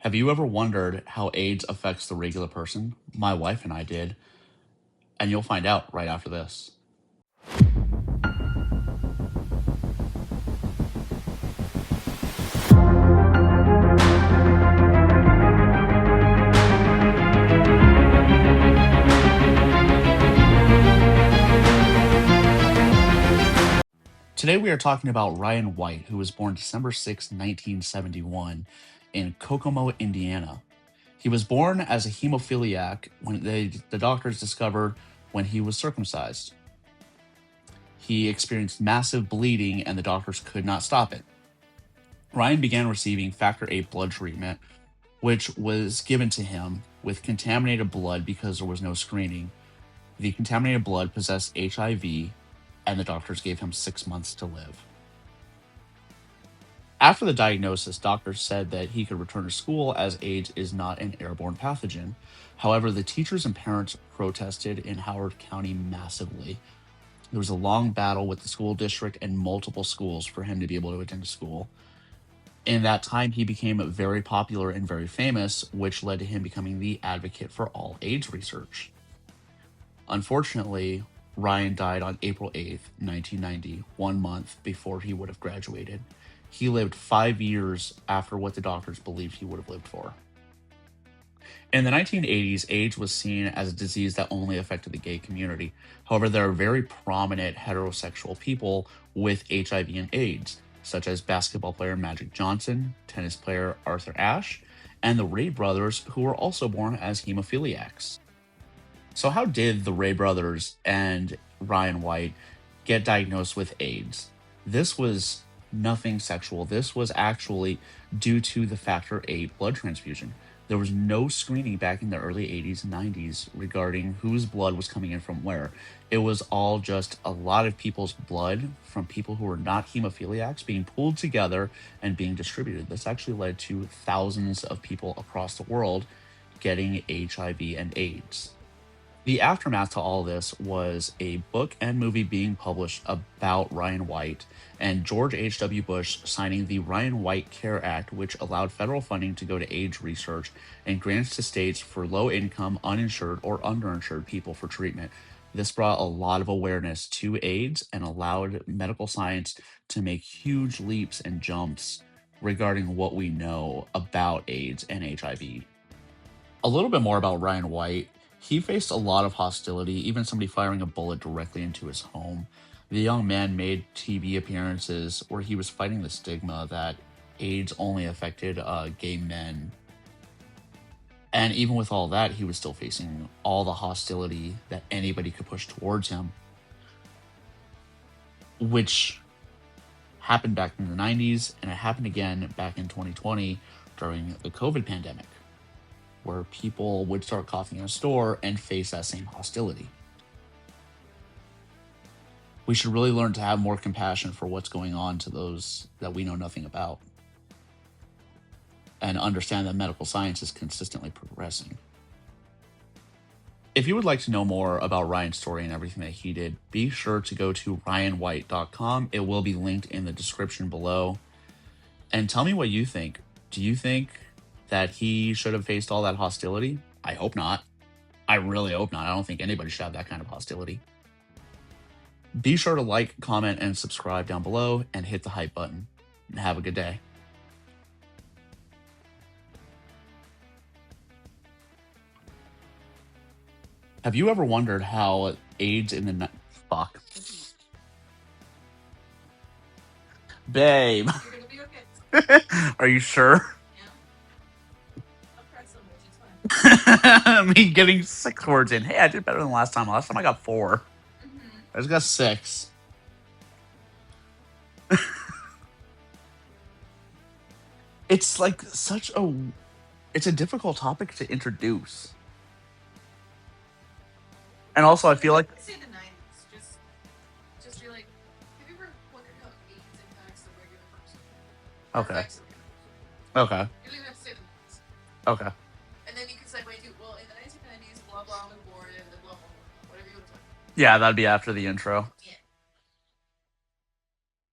Have you ever wondered how AIDS affects the regular person? My wife and I did, and you'll find out right after this. Today we are talking about Ryan White, who was born December 6, 1971, in Kokomo, Indiana. He was born as a hemophiliac when the doctors discovered when he was circumcised. He experienced massive bleeding and the doctors could not stop it. Ryan began receiving factor VIII blood treatment, which was given to him with contaminated blood because there was no screening. The contaminated blood possessed HIV, and the doctors gave him 6 months to live. After the diagnosis, doctors said that he could return to school as AIDS is not an airborne pathogen. However, the teachers and parents protested in Howard County massively. There was a long battle with the school district and multiple schools for him to be able to attend school. In that time, he became very popular and very famous, which led to him becoming the advocate for all AIDS research. Unfortunately, Ryan died on April 8th, 1990, 1 month before he would have graduated. He lived 5 years after what the doctors believed he would have lived for. In the 1980s, AIDS was seen as a disease that only affected the gay community. However, there are very prominent heterosexual people with HIV and AIDS, such as basketball player Magic Johnson, tennis player Arthur Ashe, and the Ray brothers, who were also born as hemophiliacs. So, how did the Ray brothers and Ryan White get diagnosed with AIDS? This was nothing sexual. This was actually due to the factor VIII blood transfusion. There was no screening back in the early 80s and 90s regarding whose blood was coming in from where. It was all just a lot of people's blood from people who were not hemophiliacs being pulled together and being distributed. This actually led to thousands of people across the world getting HIV and AIDS. The aftermath to all this was a book and movie being published about Ryan White and George H.W. Bush signing the Ryan White Care Act, which allowed federal funding to go to AIDS research and grants to states for low income, uninsured, or underinsured people for treatment. This brought a lot of awareness to AIDS and allowed medical science to make huge leaps and jumps regarding what we know about AIDS and HIV. A little bit more about Ryan White. He faced a lot of hostility, even somebody firing a bullet directly into his home. The young man made TV appearances where he was fighting the stigma that AIDS only affected gay men. And even with all that, he was still facing all the hostility that anybody could push towards him, which happened back in the 90s, and it happened again back in 2020 during the COVID pandemic, where people would start coughing in a store and face that same hostility. We should really learn to have more compassion for what's going on to those that we know nothing about, and understand that medical science is consistently progressing. If you would like to know more about Ryan's story and everything that he did, be sure to go to ryanwhite.com. It will be linked in the description below. And tell me what you think. Do you think that he should have faced all that hostility? I hope not. I really hope not. I don't think anybody should have that kind of hostility. Be sure to like, comment, and subscribe down below and hit the hype button. And have a good day. Have you ever wondered how AIDS in the fuck? Babe, You're gonna be okay. are you sure? Yeah. I've cried so much. It's fine. Me getting 6 words in. Hey, I did better than last time. Last time I got 4. I just got 6. It's like it's a difficult topic to introduce. And also I feel like Say the 90s. Just be like, have you ever wondered how AIDS impacts the regular person? Or okay. affects the regular person? Okay. You don't even have to say the 90s. Okay. And then you can segue to, well, in the 1990s, blah blah was born, and blah blah blah. Whatever you want to talk about. Yeah, that'd be after the intro.